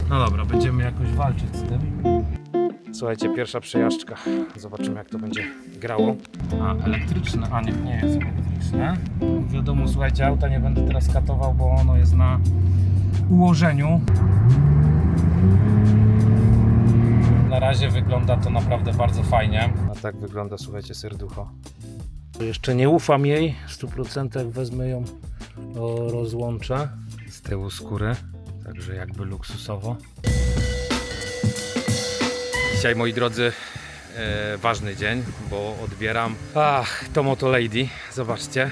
No dobra, będziemy jakoś walczyć z tym. Słuchajcie, pierwsza przejażdżka. Zobaczymy, jak to będzie grało. A, elektryczne. A nie jest elektryczne. Wiadomo, słuchajcie, auta nie będę teraz katował, bo ono jest na ułożeniu. Na razie wygląda to naprawdę bardzo fajnie. A tak wygląda, słuchajcie, serducho. Jeszcze nie ufam jej w 100%, wezmę ją, rozłączę z tyłu skóry. Także jakby luksusowo. Dzisiaj, moi drodzy, ważny dzień, bo odbieram to Moto Lady, zobaczcie.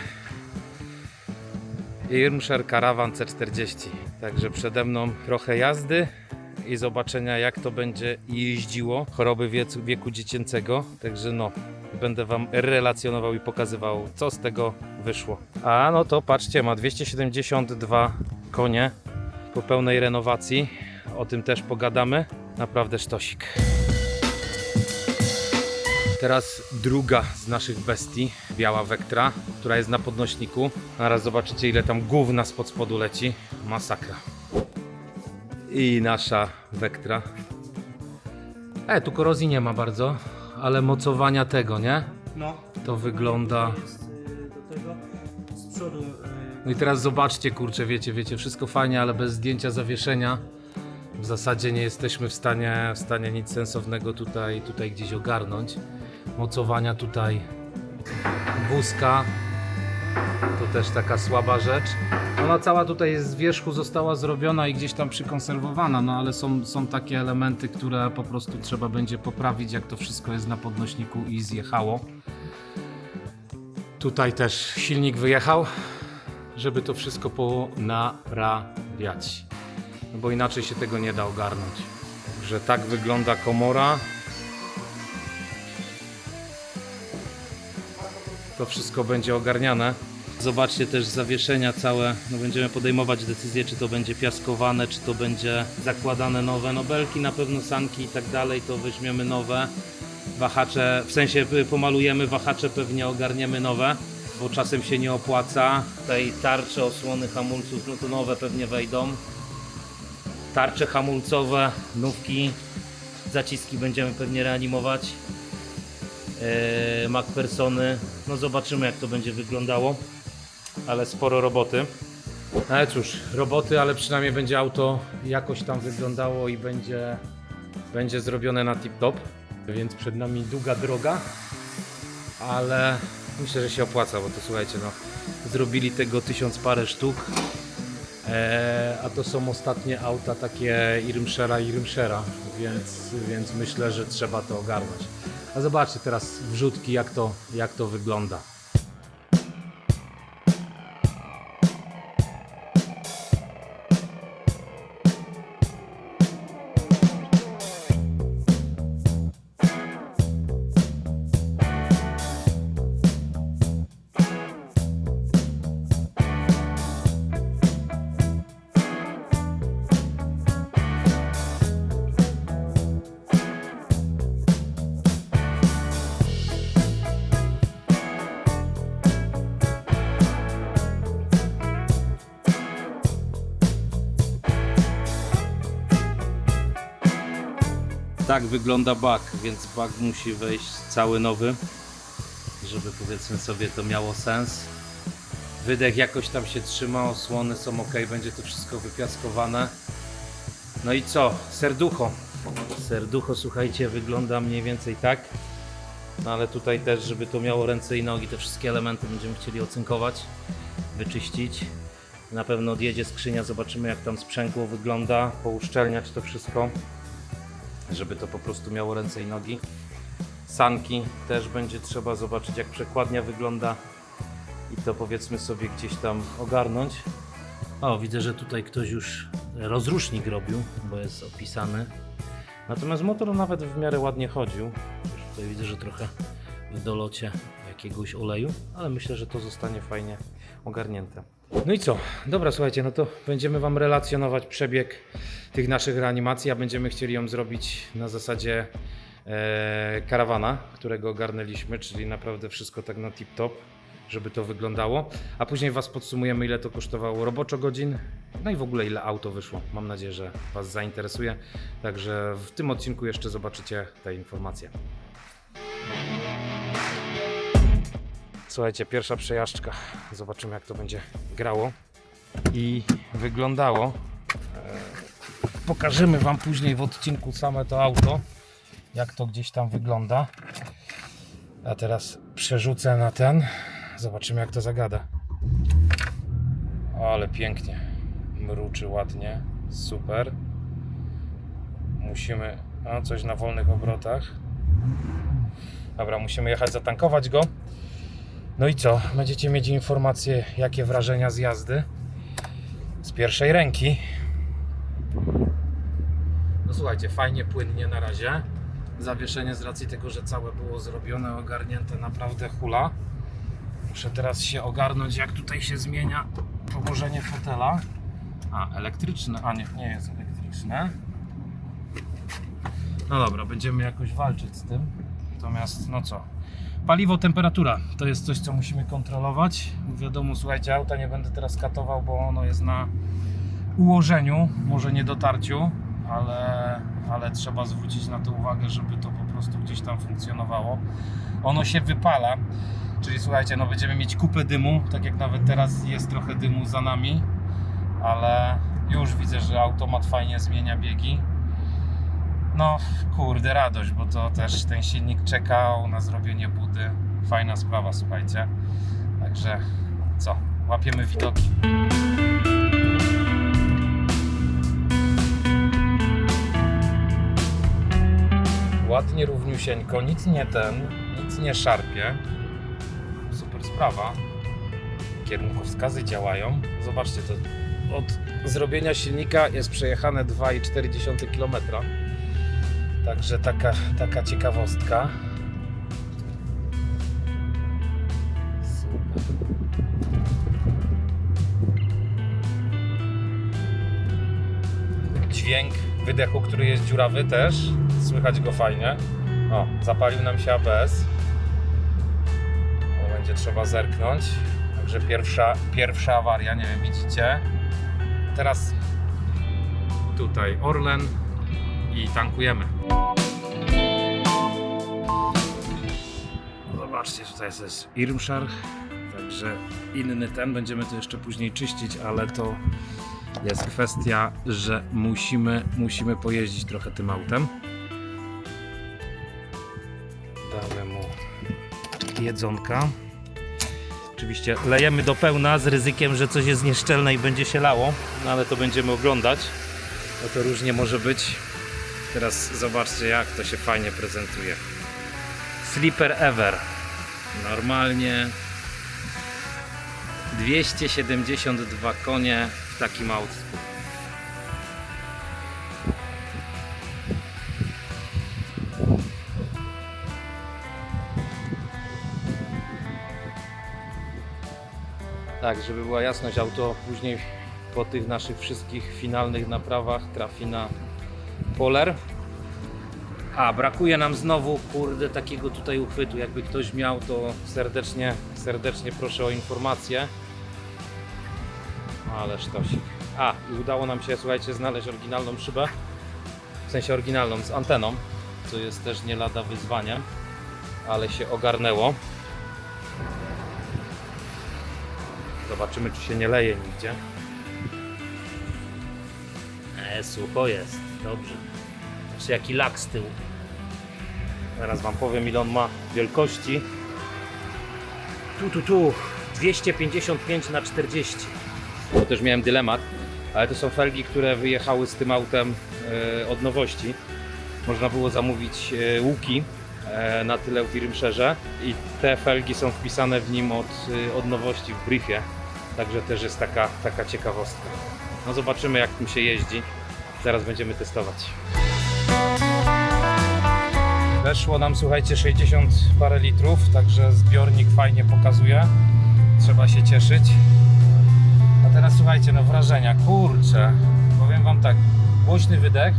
Irmscher Caravan C40. Także przede mną trochę jazdy i zobaczenia, jak to będzie jeździło. Choroby wieku dziecięcego. Także no, będę wam relacjonował i pokazywał, co z tego wyszło. A no to patrzcie, ma 272 konie po pełnej renowacji. O tym też pogadamy. Naprawdę sztosik. Teraz druga z naszych bestii, biała Vectra, która jest na podnośniku. Zaraz zobaczycie, ile tam gówna spod spodu leci. Masakra. I nasza Vectra. Tu korozji nie ma bardzo, ale mocowania tego, nie? No. To wygląda... Jest do tego z przodu. No i teraz zobaczcie, kurczę, wiecie, wszystko fajnie, ale bez zdjęcia zawieszenia w zasadzie nie jesteśmy w stanie nic sensownego tutaj gdzieś ogarnąć. Mocowania tutaj wózka to też taka słaba rzecz. Ona cała tutaj z wierzchu została zrobiona i gdzieś tam przykonserwowana, no ale są takie elementy, które po prostu trzeba będzie poprawić, jak to wszystko jest na podnośniku i zjechało. Tutaj też silnik wyjechał, żeby to wszystko ponaprawiać, no bo inaczej się tego nie da ogarnąć. Także tak wygląda komora. To wszystko będzie ogarniane. Zobaczcie też zawieszenia całe, no będziemy podejmować decyzję, czy to będzie piaskowane, czy to będzie zakładane nowe, no belki na pewno, sanki i tak dalej, to weźmiemy nowe. Wahacze, w sensie pomalujemy wahacze, pewnie ogarniemy nowe, bo czasem się nie opłaca. Tutaj tarcze, osłony hamulców, no to nowe pewnie wejdą. Tarcze hamulcowe, nówki, zaciski będziemy pewnie reanimować. MacPhersony, no zobaczymy, jak to będzie wyglądało, ale sporo roboty. Ale cóż, roboty, ale przynajmniej będzie auto jakoś tam wyglądało i będzie zrobione na tip-top, więc przed nami długa droga, ale myślę, że się opłaca, bo to słuchajcie, no zrobili tego 1000 parę sztuk, a to są ostatnie auta takie Irmschera, więc myślę, że trzeba to ogarnąć. A zobaczcie teraz wrzutki, jak to wygląda. Tak wygląda bak, więc bak musi wejść cały nowy, żeby powiedzmy sobie to miało sens. Wydech jakoś tam się trzyma, osłony są ok, będzie to wszystko wypiaskowane. No i co? Serducho. Serducho, słuchajcie, wygląda mniej więcej tak. No ale tutaj też, żeby to miało ręce i nogi, te wszystkie elementy będziemy chcieli ocynkować, wyczyścić. Na pewno odjedzie skrzynia, zobaczymy, jak tam sprzęgło wygląda, pouszczelniać to wszystko, żeby to po prostu miało ręce i nogi. Sanki też będzie trzeba zobaczyć, jak przekładnia wygląda i to powiedzmy sobie gdzieś tam ogarnąć. O, widzę, że tutaj ktoś już rozrusznik robił, bo jest opisany. Natomiast motor nawet w miarę ładnie chodził. Już tutaj widzę, że trochę w dolocie jakiegoś oleju, ale myślę, że to zostanie fajnie ogarnięte. No i co? Dobra, słuchajcie, no to będziemy wam relacjonować przebieg tych naszych reanimacji, a będziemy chcieli ją zrobić na zasadzie karawana, którego ogarnęliśmy, czyli naprawdę wszystko tak na tip-top, żeby to wyglądało, a później was podsumujemy, ile to kosztowało roboczo godzin No i w ogóle ile auto wyszło. Mam nadzieję, że Was zainteresuje. Także w tym odcinku jeszcze zobaczycie te informacje. Słuchajcie, pierwsza przejażdżka. Zobaczymy, jak to będzie grało i wyglądało. Pokażemy Wam później w odcinku same to auto, jak to gdzieś tam wygląda. A teraz przerzucę na ten. Zobaczymy, jak to zagada. Ale pięknie. Mruczy ładnie. Super. Musimy... No, coś na wolnych obrotach. Dobra, musimy jechać zatankować go. No i co? Będziecie mieć informacje, jakie wrażenia z jazdy. Z pierwszej ręki. No słuchajcie, fajnie, płynnie na razie. Zawieszenie z racji tego, że całe było zrobione, ogarnięte, naprawdę hula. Muszę teraz się ogarnąć, jak tutaj się zmienia położenie fotela. A, elektryczne, a nie jest elektryczne. No dobra, będziemy jakoś walczyć z tym. Natomiast, no co? Paliwo, temperatura, to jest coś, co musimy kontrolować. Wiadomo, słuchajcie, auta nie będę teraz katował, bo ono jest na ułożeniu, może nie dotarciu, ale trzeba zwrócić na to uwagę, żeby to po prostu gdzieś tam funkcjonowało. Ono się wypala, czyli słuchajcie, no będziemy mieć kupę dymu, tak jak nawet teraz jest trochę dymu za nami, ale już widzę, że automat fajnie zmienia biegi. No kurde, radość, bo to też ten silnik czekał na zrobienie budy. Fajna sprawa, słuchajcie. Także co, łapiemy widoki. Ładnie, równiusieńko, nic nie szarpie. Super sprawa. Kierunkowskazy działają. Zobaczcie, to od zrobienia silnika jest przejechane 2,4 km. Także taka ciekawostka. Super. Dźwięk wydechu, który jest dziurawy też. Słychać go fajnie. O, zapalił nam się ABS. To będzie trzeba zerknąć. Także pierwsza awaria, nie wiem, widzicie. Teraz tutaj Orlen i tankujemy. Zobaczcie, tutaj jest Irmschar, także inny ten, będziemy to jeszcze później czyścić, ale to jest kwestia, że musimy pojeździć trochę tym autem. Damy mu jedzonka. Oczywiście lejemy do pełna z ryzykiem, że coś jest nieszczelne i będzie się lało, no ale to będziemy oglądać, bo to różnie może być. Teraz zobaczcie, jak to się fajnie prezentuje. Sleeper Ever. Normalnie 272 konie w takim autku. Tak, żeby była jasność, auto później po tych naszych wszystkich finalnych naprawach trafi na Poler. A, brakuje nam znowu, kurde, takiego tutaj uchwytu. Jakby ktoś miał, to serdecznie proszę o informację. Ale sztosik. A, i udało nam się, słuchajcie, znaleźć oryginalną szybę. W sensie oryginalną z anteną, co jest też nie lada wyzwanie, ale się ogarnęło. Zobaczymy, czy się nie leje nigdzie. Sucho jest, dobrze. Znaczy jaki lak z tyłu. Teraz Wam powiem, ile on ma wielkości. Tu 255/40. Bo też miałem dylemat, ale to są felgi, które wyjechały z tym autem od nowości. Można było zamówić łuki na tyle w Irmscherze i te felgi są wpisane w nim od nowości w briefie. Także też jest taka ciekawostka. No zobaczymy, jak tym się jeździ. Zaraz będziemy testować. Weszło nam, słuchajcie, 60 parę litrów, także zbiornik fajnie pokazuje. Trzeba się cieszyć. A teraz słuchajcie, no wrażenia, kurczę. Powiem Wam tak, głośny wydech,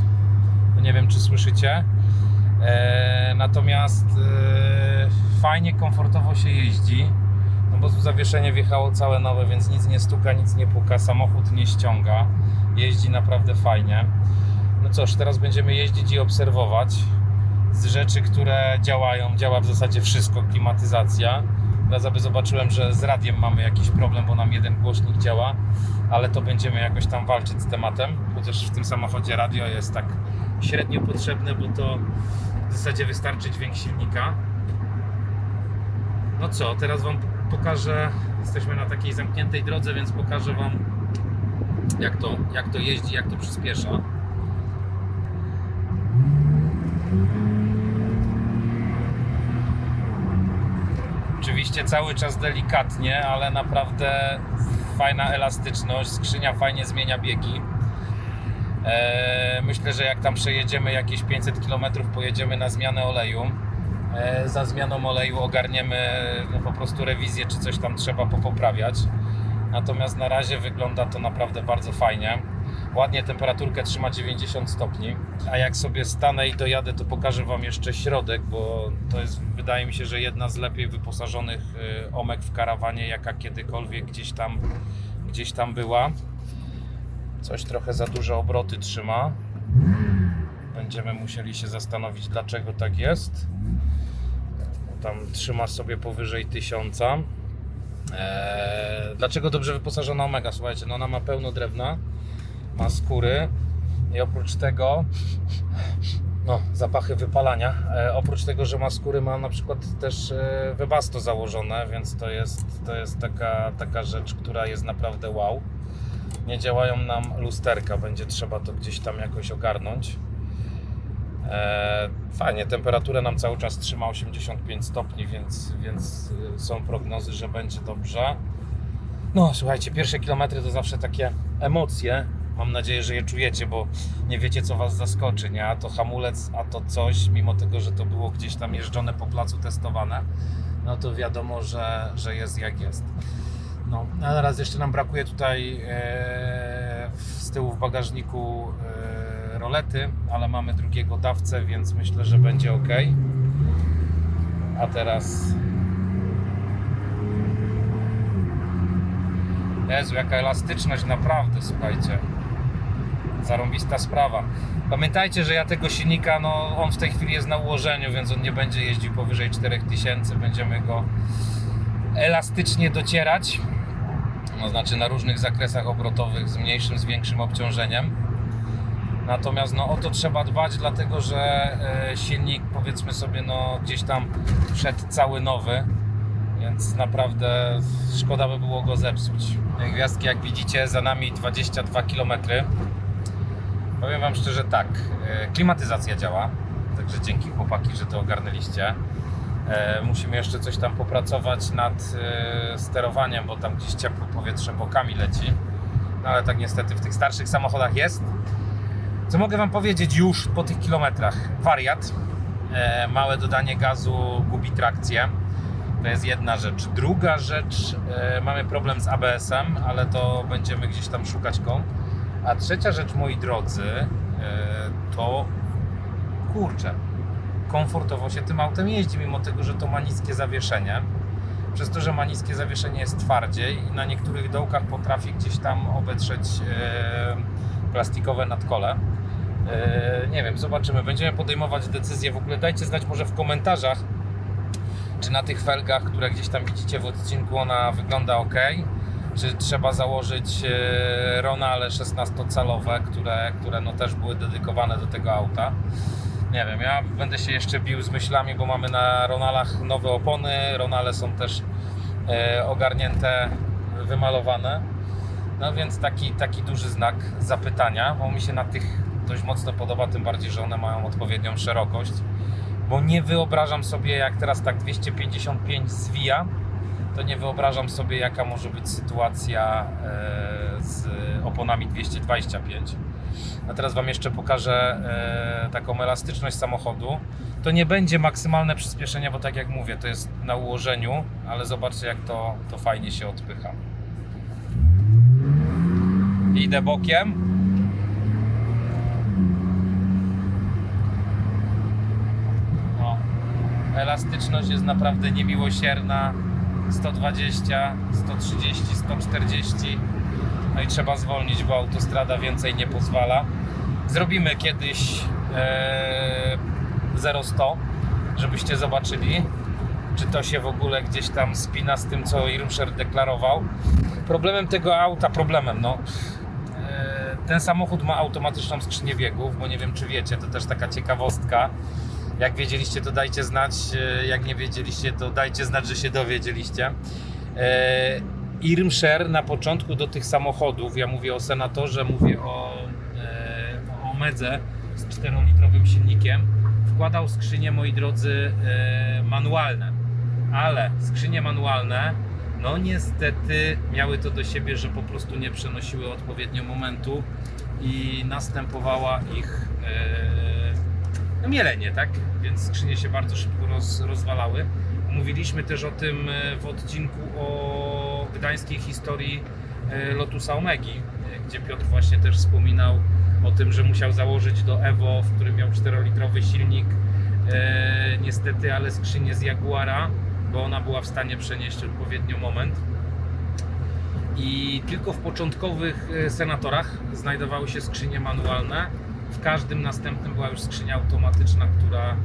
nie wiem, czy słyszycie. Natomiast fajnie, komfortowo się jeździ. no bo zawieszenie wjechało całe nowe, więc nic nie stuka, nic nie puka, samochód nie ściąga, jeździ naprawdę fajnie. No cóż, teraz będziemy jeździć i obserwować z rzeczy, które działają. Działa w zasadzie wszystko, klimatyzacja. Ja sobie zobaczyłem, że z radiem mamy jakiś problem, bo nam jeden głośnik działa, ale to będziemy jakoś tam walczyć z tematem, chociaż w tym samochodzie radio jest tak średnio potrzebne, bo to w zasadzie wystarczy dźwięk silnika. No co, teraz Wam pokażę, jesteśmy na takiej zamkniętej drodze, więc pokażę Wam jak to jeździ, jak to przyspiesza. Oczywiście cały czas delikatnie, ale naprawdę fajna elastyczność, skrzynia fajnie zmienia biegi. Myślę, że jak tam przejedziemy jakieś 500 km, pojedziemy na zmianę oleju. Za zmianą oleju ogarniemy po prostu rewizję, czy coś tam trzeba poprawiać. Natomiast na razie wygląda to naprawdę bardzo fajnie. Ładnie temperaturkę trzyma 90 stopni. A jak sobie stanę i dojadę, to pokażę Wam jeszcze środek, bo to jest, wydaje mi się, że jedna z lepiej wyposażonych omek w karawanie, jaka kiedykolwiek gdzieś tam była. Coś trochę za duże obroty trzyma. Będziemy musieli się zastanowić, dlaczego tak jest. Tam trzyma sobie powyżej 1000. Dlaczego dobrze wyposażona Omega? Słuchajcie, no ona ma pełno drewna, ma skóry i oprócz tego, no zapachy wypalania, oprócz tego, że ma skóry, ma na przykład też Webasto założone, więc to jest taka rzecz, która jest naprawdę wow. Nie działają nam lusterka, będzie trzeba to gdzieś tam jakoś ogarnąć. Fajnie, temperaturę nam cały czas trzyma 85 stopni, więc są prognozy, że będzie dobrze. No słuchajcie, pierwsze kilometry to zawsze takie emocje. Mam nadzieję, że je czujecie, bo nie wiecie, co Was zaskoczy, nie? A to hamulec, a to coś, mimo tego, że to było gdzieś tam jeżdżone po placu, testowane, no to wiadomo, że jest jak jest. No, a teraz jeszcze nam brakuje tutaj z tyłu w bagażniku rolety, ale mamy drugiego dawcę, więc myślę, że będzie ok. A teraz... Jezu, jaka elastyczność, naprawdę, słuchajcie. Zarąbista sprawa. Pamiętajcie, że ja tego silnika, no on w tej chwili jest na ułożeniu, więc on nie będzie jeździł powyżej 4000. Będziemy go elastycznie docierać. No, znaczy na różnych zakresach obrotowych z mniejszym, z większym obciążeniem. Natomiast no, o to trzeba dbać, dlatego że silnik, powiedzmy sobie, no gdzieś tam wszedł cały nowy, więc naprawdę szkoda by było go zepsuć. Gwiazdki, jak widzicie, za nami 22 km. Powiem Wam szczerze tak, klimatyzacja działa, także dzięki chłopaki, że to ogarnęliście. Musimy jeszcze coś tam popracować nad sterowaniem, bo tam gdzieś ciepłe powietrze bokami leci. No ale tak niestety w tych starszych samochodach jest. Co mogę Wam powiedzieć już po tych kilometrach? Wariat. Małe dodanie gazu gubi trakcję. To jest jedna rzecz. Druga rzecz, mamy problem z ABS-em, ale to będziemy gdzieś tam szukać kąt. A trzecia rzecz, moi drodzy, to kurczę, komfortowo się tym autem jeździ, mimo tego, że to ma niskie zawieszenie. Przez to, że ma niskie zawieszenie, jest twardziej i na niektórych dołkach potrafi gdzieś tam obetrzeć plastikowe nadkole. Nie wiem, zobaczymy, będziemy podejmować decyzje. W ogóle dajcie znać może w komentarzach, czy na tych felgach, które gdzieś tam widzicie w odcinku, ona wygląda ok, czy trzeba założyć Ronale 16-calowe, które no też były dedykowane do tego auta. Nie wiem, ja będę się jeszcze bił z myślami, bo mamy na Ronalach nowe opony, Ronale są też ogarnięte, wymalowane. No więc taki duży znak zapytania, bo mi się na tych dość mocno podoba, tym bardziej, że one mają odpowiednią szerokość. Bo nie wyobrażam sobie, jak teraz tak 255 zwija, to nie wyobrażam sobie, jaka może być sytuacja z oponami 225. A teraz Wam jeszcze pokażę taką elastyczność samochodu. To nie będzie maksymalne przyspieszenie, bo tak jak mówię, to jest na ułożeniu, ale zobaczcie, jak to fajnie się odpycha. Idę bokiem. Elastyczność jest naprawdę niemiłosierna. 120, 130, 140. No i trzeba zwolnić, bo autostrada więcej nie pozwala. Zrobimy kiedyś 0-100, żebyście zobaczyli, czy to się w ogóle gdzieś tam spina z tym, co Irmscher deklarował. Problemem tego auta, ten samochód ma automatyczną skrzynię biegów, bo nie wiem, czy wiecie, to też taka ciekawostka. Jak wiedzieliście, to dajcie znać, jak nie wiedzieliście, to dajcie znać, że się dowiedzieliście. Irmscher na początku do tych samochodów, ja mówię o Senatorze, mówię o Omedze z 4-litrowym silnikiem, wkładał skrzynie, moi drodzy, manualne, ale skrzynie manualne, no niestety miały to do siebie, że po prostu nie przenosiły odpowiednio momentu i następowała ich mielenie, tak? Więc skrzynie się bardzo szybko rozwalały. Mówiliśmy też o tym w odcinku o gdańskiej historii Lotusa Omegi, gdzie Piotr właśnie też wspominał o tym, że musiał założyć do Evo, w którym miał 4-litrowy silnik, niestety, ale skrzynię z Jaguara, bo ona była w stanie przenieść odpowiednio moment. I tylko w początkowych Senatorach znajdowały się skrzynie manualne. W każdym następnym była już skrzynia automatyczna, która,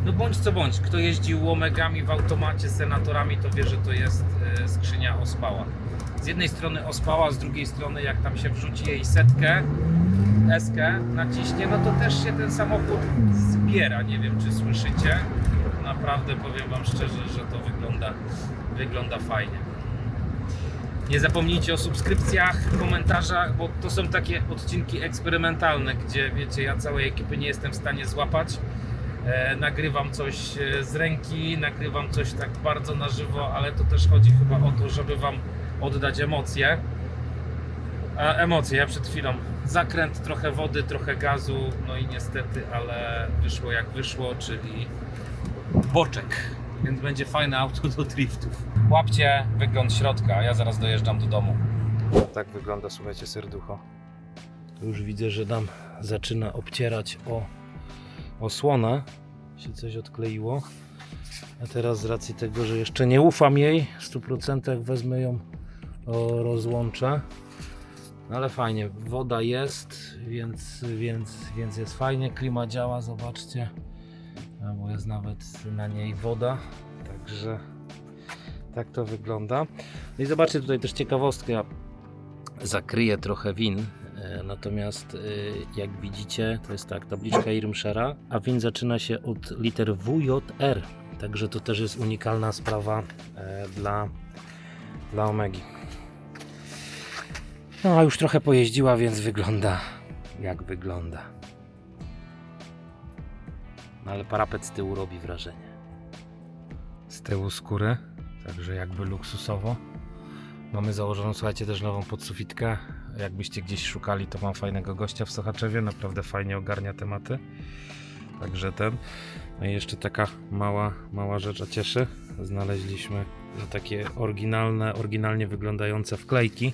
no bądź co bądź, kto jeździł Omegami w automacie, Senatorami, to wie, że to jest skrzynia ospała. Z jednej strony ospała, z drugiej strony jak tam się wrzuci jej setkę, eskę naciśnie, no to też się ten samochód zbiera. Nie wiem, czy słyszycie. Naprawdę powiem wam szczerze, że to wygląda fajnie. Nie zapomnijcie o subskrypcjach, komentarzach, bo to są takie odcinki eksperymentalne, gdzie wiecie, ja całej ekipy nie jestem w stanie złapać. Nagrywam coś z ręki, nagrywam coś tak bardzo na żywo, ale to też chodzi chyba o to, żeby wam oddać emocje. Ja przed chwilą zakręt, trochę wody, trochę gazu, no i niestety, ale wyszło jak wyszło, czyli boczek, więc będzie fajne auto do driftów. Łapcie wygląd środka, ja zaraz dojeżdżam do domu. Tak wygląda, słuchajcie, serducho. Już widzę, że nam zaczyna obcierać o osłonę, się coś odkleiło. A teraz z racji tego, że jeszcze nie ufam jej w 100%, wezmę ją, rozłączę. Ale fajnie, woda jest, więc jest fajnie, klima działa, zobaczcie, bo jest nawet na niej woda, także tak to wygląda. No i zobaczcie, tutaj też ciekawostka, zakryję trochę VIN, natomiast jak widzicie, to jest tak, tabliczka Irmschera, a VIN zaczyna się od liter WJR, także to też jest unikalna sprawa dla Omegi. No a już trochę pojeździła, więc wygląda jak wygląda. No ale parapet z tyłu robi wrażenie. Z tyłu skóry, także jakby luksusowo. Mamy założoną, słuchajcie, też nową podsufitkę. Jakbyście gdzieś szukali, to mam fajnego gościa w Sochaczewie, naprawdę fajnie ogarnia tematy. Także no i jeszcze taka mała rzecz, a cieszy. Znaleźliśmy takie oryginalnie wyglądające wklejki.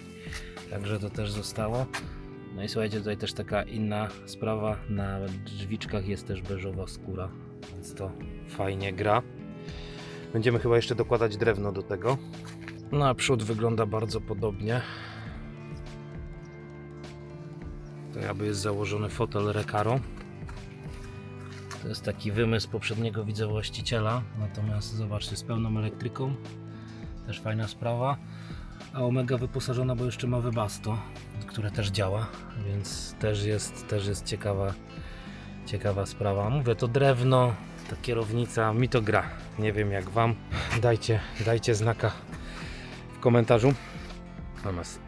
Także to też zostało. No i słuchajcie, tutaj też taka inna sprawa. Na drzwiczkach jest też beżowa skóra, więc to fajnie gra. Będziemy chyba jeszcze dokładać drewno do tego. No a przód wygląda bardzo podobnie. To jakby jest założony fotel Recaro. To jest taki wymysł poprzedniego widzę właściciela. Natomiast zobaczcie, z pełną elektryką. Też fajna sprawa. A Omega wyposażona, bo jeszcze ma Webasto, które też działa, więc też jest ciekawa sprawa. Mówię, to drewno, ta kierownica, mi to gra. Nie wiem jak wam. Dajcie znaka w komentarzu. Natomiast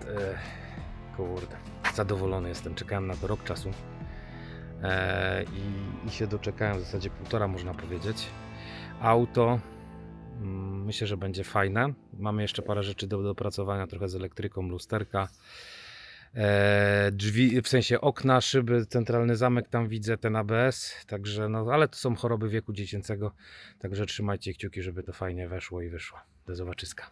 kurde, zadowolony jestem. Czekałem na to rok czasu i się doczekałem, w zasadzie 1,5 można powiedzieć. Auto myślę, że będzie fajne. Mamy jeszcze parę rzeczy do dopracowania, trochę z elektryką, lusterka, drzwi, w sensie okna, szyby, centralny zamek, tam widzę ten ABS, także no, ale to są choroby wieku dziecięcego, także trzymajcie kciuki, żeby to fajnie weszło i wyszło. Do zobaczyska.